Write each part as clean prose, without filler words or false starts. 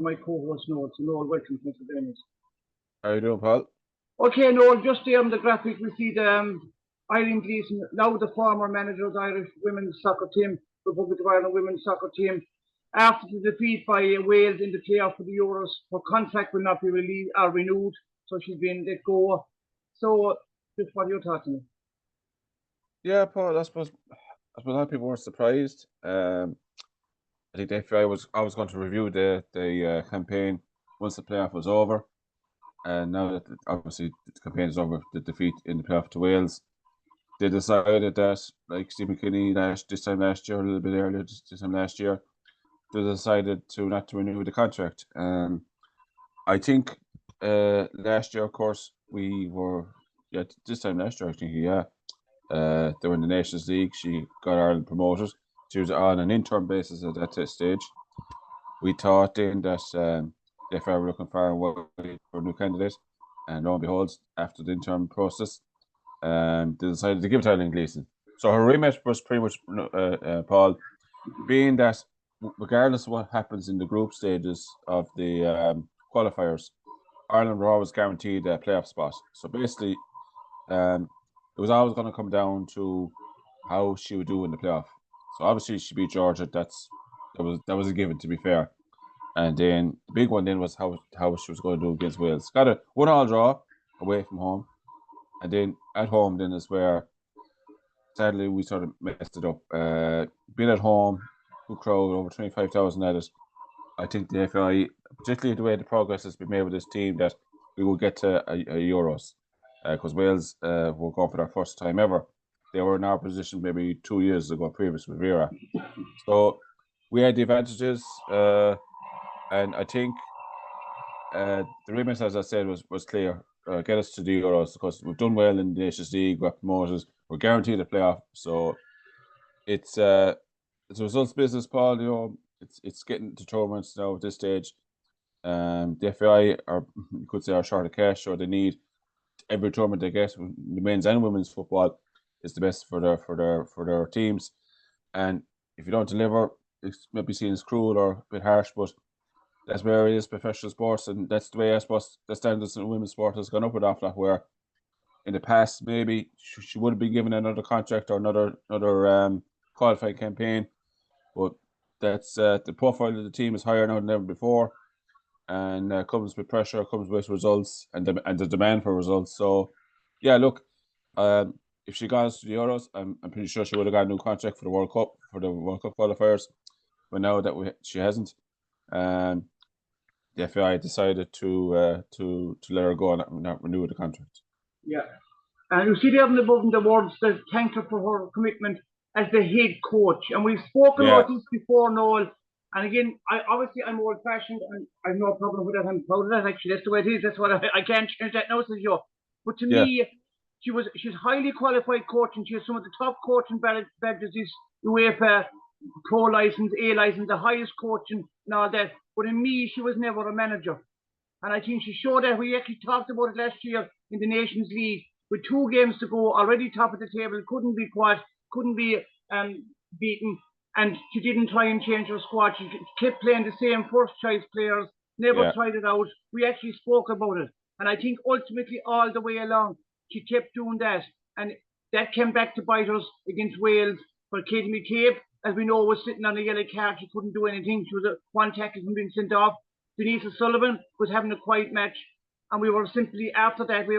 my co-host Noel. So Noel, welcome to Pennsylvania. How you doing, Paul? Okay, Noel, just there on the graphic we see the Eileen Gleeson, now the former manager of the Irish women's soccer team, Republic of Ireland women's soccer team. After the defeat by Wales in the playoff for the Euros, her contract will not be renewed, so she's been let go. So, just what are your thoughts on it? Yeah, Paul, I suppose a lot of people were surprised. I think the FAI was going to review the campaign once the playoff was over. And now that obviously the campaign is over, the defeat in the playoff to Wales, they decided that, like Steve McKinney this time last year, a little bit earlier this time last year, they decided not to renew the contract. I think last year, of course, we were this time last year, I think, they were in the Nations League. She got Ireland promoted. She was on an interim basis at that stage. We thought then that the FAI were looking far and wide for a new candidate, and lo and behold, after the interim process, they decided to give it to Eileen Gleeson. So her remit was pretty much, Paul, being that regardless of what happens in the group stages of the qualifiers, Ireland were always guaranteed a playoff spot. So basically, it was always going to come down to how she would do in the playoff. So obviously she beat Georgia. That was a given, to be fair. And then the big one then was how she was going to do against Wales. Got a 1-1 draw away from home, and then at home then is where sadly we sort of messed it up. Being at home, good crowd, over 25,000 at it. I think the FAI, particularly the way the progress has been made with this team, that we will get to a Euros. Because Wales were going for their first time ever. They were in our position maybe 2 years ago, previous with Vera. So we had the advantages, and I think the remit, as I said, was clear. Get us to the Euros, because we've done well in the Nations League, we're promoted, we're guaranteed a playoff. So it's a results business, Paul. You know, it's getting to tournaments now at this stage. The FAI you could say, are short of cash, or they need every tournament they get, the men's and women's football, is the best for their teams. And if you don't deliver, it's maybe seen as cruel or a bit harsh, but that's where it is, professional sports, and that's the way I suppose the standards in women's sport has gone up with that. Where in the past maybe she would have been given another contract or another qualifying campaign, but that's the profile of the team is higher now than ever before. And comes with pressure, comes with results, and the demand for results. So, yeah, look, if she got us to the Euros, I'm pretty sure she would have got a new contract for the World Cup qualifiers. But now that she hasn't, the FAI decided to let her go and not renew the contract. Yeah, and you see there on the above the words that thanked her for her commitment as the head coach, and we've spoken about this before, Noel. And again, I'm old-fashioned, and I've no problem with that. I'm proud of that. Actually, that's the way it is. That's what I can't change that now, says you. But to me, she's highly qualified coach, and she has some of the top coaching badges, this UEFA Pro license, A license, the highest coaching and all that. But in me, she was never a manager, and I think she showed that. We actually talked about it last year in the Nations League with 2 games to go, already top of the table, couldn't be beaten. And she didn't try and change her squad. She kept playing the same first-choice players, never tried it out. We actually spoke about it. And I think ultimately all the way along, she kept doing that. And that came back to bite us against Wales. But Katie McCabe, as we know, was sitting on a yellow card. She couldn't do anything. She was one tackle from being sent off. Denise O'Sullivan was having a quiet match. And we were simply, after that, we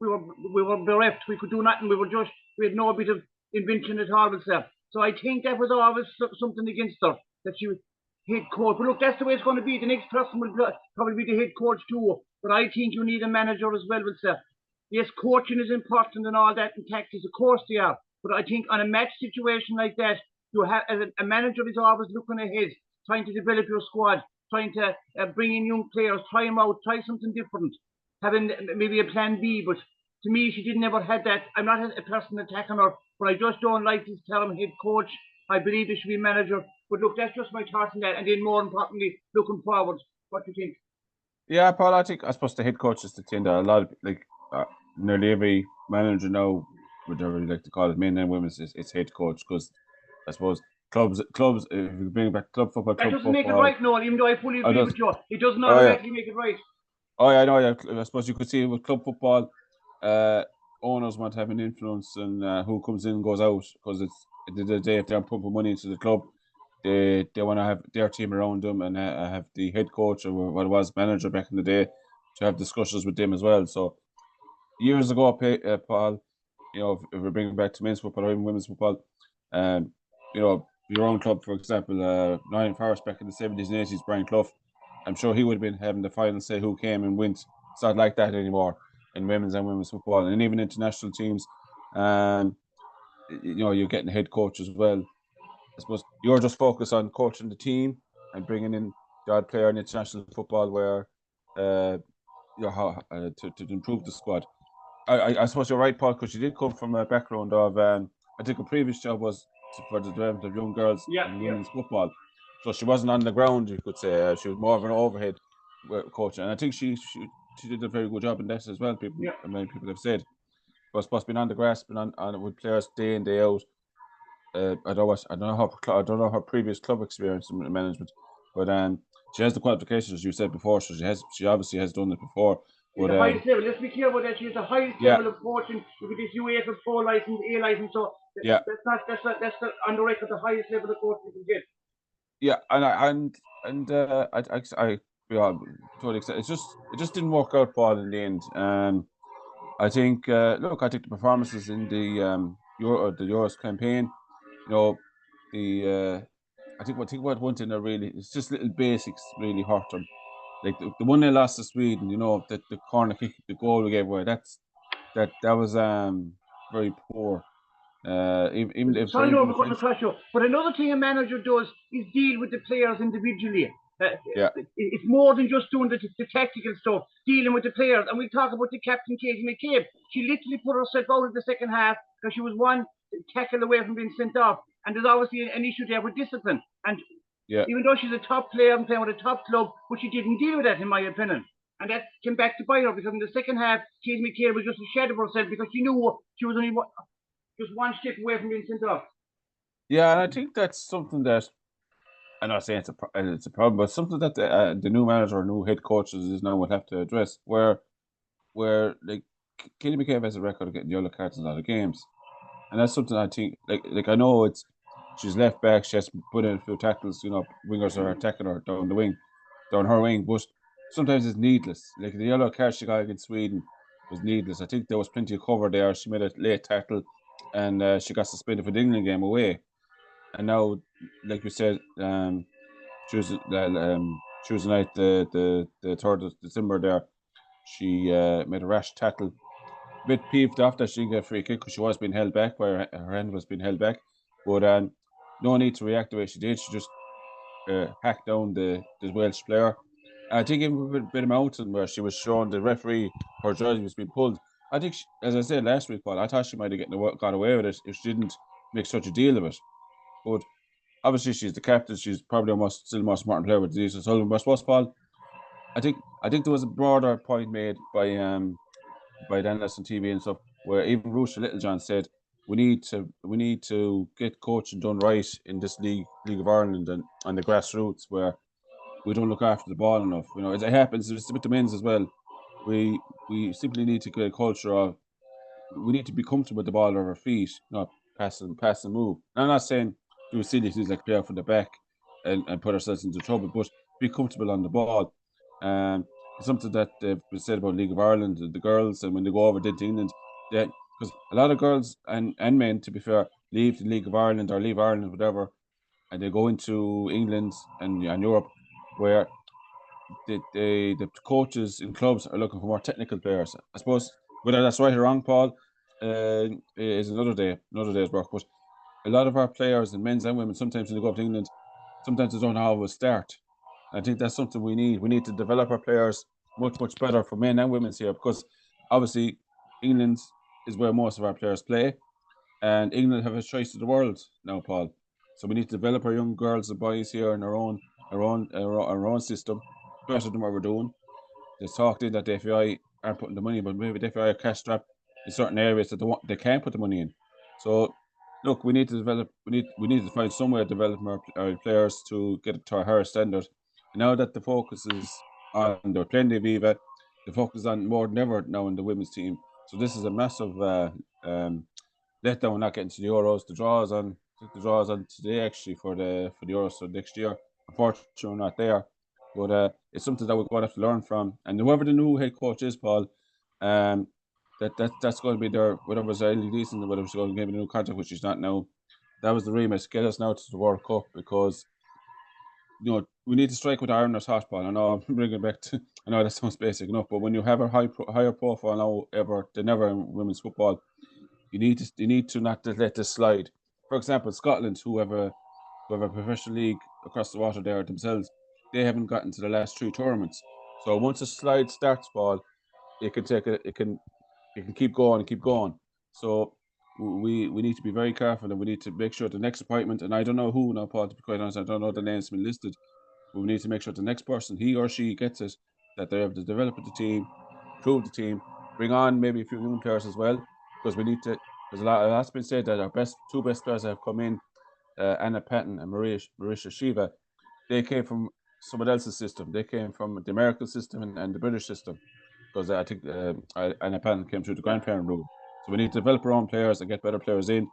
were bereft. We could do nothing. We had no bit of invention at all with that. So I think that was always something against her, that she was head coach. But look, that's the way it's going to be. The next person will probably be the head coach too. But I think you need a manager as well, sir. Yes, coaching is important and all that, and tactics, of course they are. But I think on a match situation like that, you have a manager is always looking ahead, trying to develop your squad, trying to bring in young players, try them out, try something different, having maybe a plan B. But to me, she never had that. I'm not a person attacking her, but I just don't like this term head coach. I believe it should be manager. But look, that's just my thoughts on that. And then more importantly, looking forward. What do you think? Yeah, Paul, I suppose the head coach is the thing that a lot of, nearly every manager now, whatever you like to call it, men and women, it's head coach, because I suppose clubs. If you bring back club football, That club doesn't make it football. right, Noel, even though I fully agree does. with you. It doesn't Oh, yeah. automatically make it right. Oh yeah, I know. Yeah, I suppose you could see with club football, owners want to have an influence on who comes in and goes out, because it's at the end of the day, if they're pumping money into the club, they want to have their team around them and have the head coach or what it was manager back in the day to have discussions with them as well. So years ago, Paul, you know, if we're bringing back to men's football or even women's football, you know, your own club, for example, Nottingham Forest back in the 70s and 80s, Brian Clough, I'm sure he would have been having the final say who came and went. It's not like that anymore in women's football, and even international teams. You know, you're getting a head coach as well. I suppose you're just focused on coaching the team and bringing in the odd player in international football where, you know, how to improve the squad. I suppose you're right, Paul, because you did come from a background of, I think a previous job was for the development of young girls in women's football. So she wasn't on the ground, you could say. She was more of an overhead coach. And I think she did a very good job in that as well, many people have said. But I suppose being on the grass, being on with players day in, day out. I don't know her previous club experience in management, but she has the qualifications, as you said before, so she obviously has done it before. But, the highest level, let's be clear about that. She's the highest level of coaching. Look at this UEFA Pro license, A license. So that's on the record the highest level of coaching you can get. Yeah, I totally accept. It just didn't work out, Paul, in the end. I think I think the performances in the Euros campaign, you know, I think what one thing that really, it's just little basics really hurt them. Like the one they lost to Sweden, you know, the corner kick, the goal we gave away, that was very poor. Even if Sorry, no, we're cutting across. But another thing a manager does is deal with the players individually. It's more than just doing the tactical stuff, dealing with the players. And we talk about the captain, Katie McCabe. She literally put herself out of the second half because she was one tackle away from being sent off. And there's obviously an issue there with discipline. And even though she's a top player and playing with a top club, but she didn't deal with that, in my opinion. And that came back to bite her, because in the second half, Katie McCabe was just a shadow of herself, because she knew she was only just one step away from being sent off. Yeah, and I think that's something that, I'm not saying it's a problem, but something that the new manager or new head coaches is now will have to address, where like Kelly McCabe has a record of getting yellow cards in a lot of games, and that's something I think like I know she's left back, she has to put in a few tackles, you know, wingers are attacking her down her wing, but sometimes it's needless. Like the yellow card she got against Sweden was needless. I think there was plenty of cover there. She made a late tackle, and she got suspended for the England game away. And now, like you said, Tuesday night, the 3rd of December there, she made a rash tackle. A bit peeved off that she didn't get a free kick because she was being held back by her hand was being held back. But no need to react the way she did. She just hacked down the Welsh player. I think even a bit of mountain where she was showing the referee her jersey was being pulled. I think, as I said last week, Paul, I thought she might have got away with it if she didn't make such a deal of it. But obviously, she's the captain. She's probably still the most smart player with Denise Sullivan. But I suppose, Paul, I think there was a broader point made by Dan Lesson TV and stuff, where even Rusha Littlejohn said we need to get coaching done right in this League of Ireland and on the grassroots, where we don't look after the ball enough. You know, it happens with the men's as well. We simply need to get a culture of, we need to be comfortable with the ball at our feet, not pass and move. And I'm not saying do silly things like play out from the back and put ourselves into trouble, but be comfortable on the ball. It's something that they've said about League of Ireland, the girls, and when they go over to England, because a lot of girls and men, to be fair, leave the League of Ireland or leave Ireland, whatever, and they go into England and Europe, where the coaches in clubs are looking for more technical players. I suppose whether that's right or wrong, Paul, is another day's work. But a lot of our players, and men's and women, sometimes when they go up to England, sometimes they don't always start. I think that's something we need. We need to develop our players much better for men and women's here, because obviously England is where most of our players play, and England have a choice of the world now, Paul. So we need to develop our young girls and boys here in our own system, better than what we're doing. There's talk that the FAI aren't putting the money, but maybe the FAI are cash strapped in certain areas that they can't put the money in. So look, we need to develop. We need to find some way to develop our players to get to a higher standard. And now that the focus is on the playing the Viva, the focus is on more than ever now in the women's team. So this is a massive letdown not getting to the Euros. The draws on today actually for the Euros for next year. Unfortunately, we're not there, but it's something that we're going to have to learn from. And whoever the new head coach is, Paul, um, that's going to be their whatever was Eileen Gleeson, whatever she's going to give a new contract, which she's not now. That was the remit. Get us now to the World Cup because we need to strike with iron or hot, Paul. I know I'm bringing it back to. I know that sounds basic enough, but when you have a higher profile now ever than ever in women's football, you need to not let this slide. For example, Scotland, who have a professional league across the water there themselves, they haven't gotten to the last 3 tournaments. So once a slide starts, Paul, it can keep going and keep going. So we need to be very careful, and we need to make sure the next appointment. And I don't know who now, Paul. To be quite honest, I don't know the names been listed. But we need to make sure the next person, he or she, gets it, that they're able to develop the team, improve the team, bring on maybe a few young players as well, because we need to. Because a lot's been said that our two best players that have come in, Anna Patton and Marisha Shiva, they came from someone else's system. They came from the American system and the British system. Because I think Anna Patton came through the grandparent rule. So we need to develop our own players and get better players in